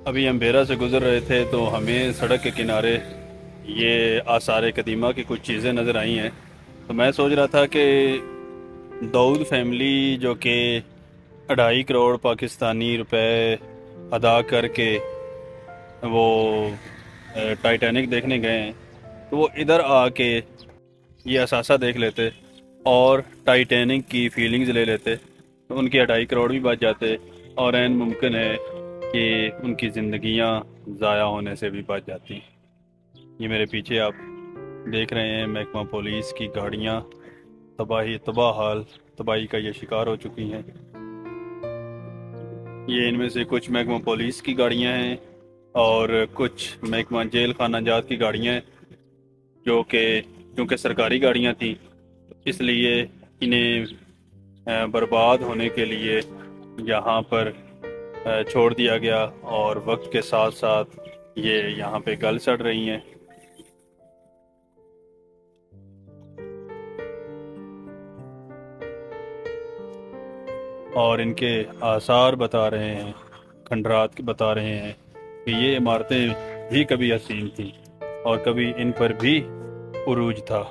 अभी हम बेरा से गुज़र रहे थे तो हमें सड़क के किनारे ये आसार कदीमा की कुछ चीज़ें नज़र आई हैं। तो मैं सोच रहा था कि दाऊद फैमिली जो कि 2.5 करोड़ पाकिस्तानी रुपए अदा करके वो टाइटैनिक देखने गए हैं, तो वो इधर आके ये असासा देख लेते और टाइटैनिक की फीलिंग्स ले लेते तो उनके 2.5 करोड़ भी बच जाते। और ऐन मुमकिन है कि उनकी ज़िंदगियां ज़ाया होने से भी बच जाती। ये मेरे पीछे आप देख रहे हैं महकमा पुलिस की गाड़ियां तबाह हाल तबाही का ये शिकार हो चुकी हैं। ये इनमें से कुछ महकमा पुलिस की गाड़ियां हैं और कुछ महकमा जेल खाना जात की गाड़ियां हैं, जो कि क्योंकि सरकारी गाड़ियां थी इसलिए इन्हें बर्बाद होने के लिए यहाँ पर छोड़ दिया गया और वक्त के साथ साथ ये यहाँ पे गल सड़ रही हैं। और इनके आसार बता रहे हैं, खंडरात बता रहे हैं कि ये इमारतें भी कभी हसीन थी और कभी इन पर भी उरूज था।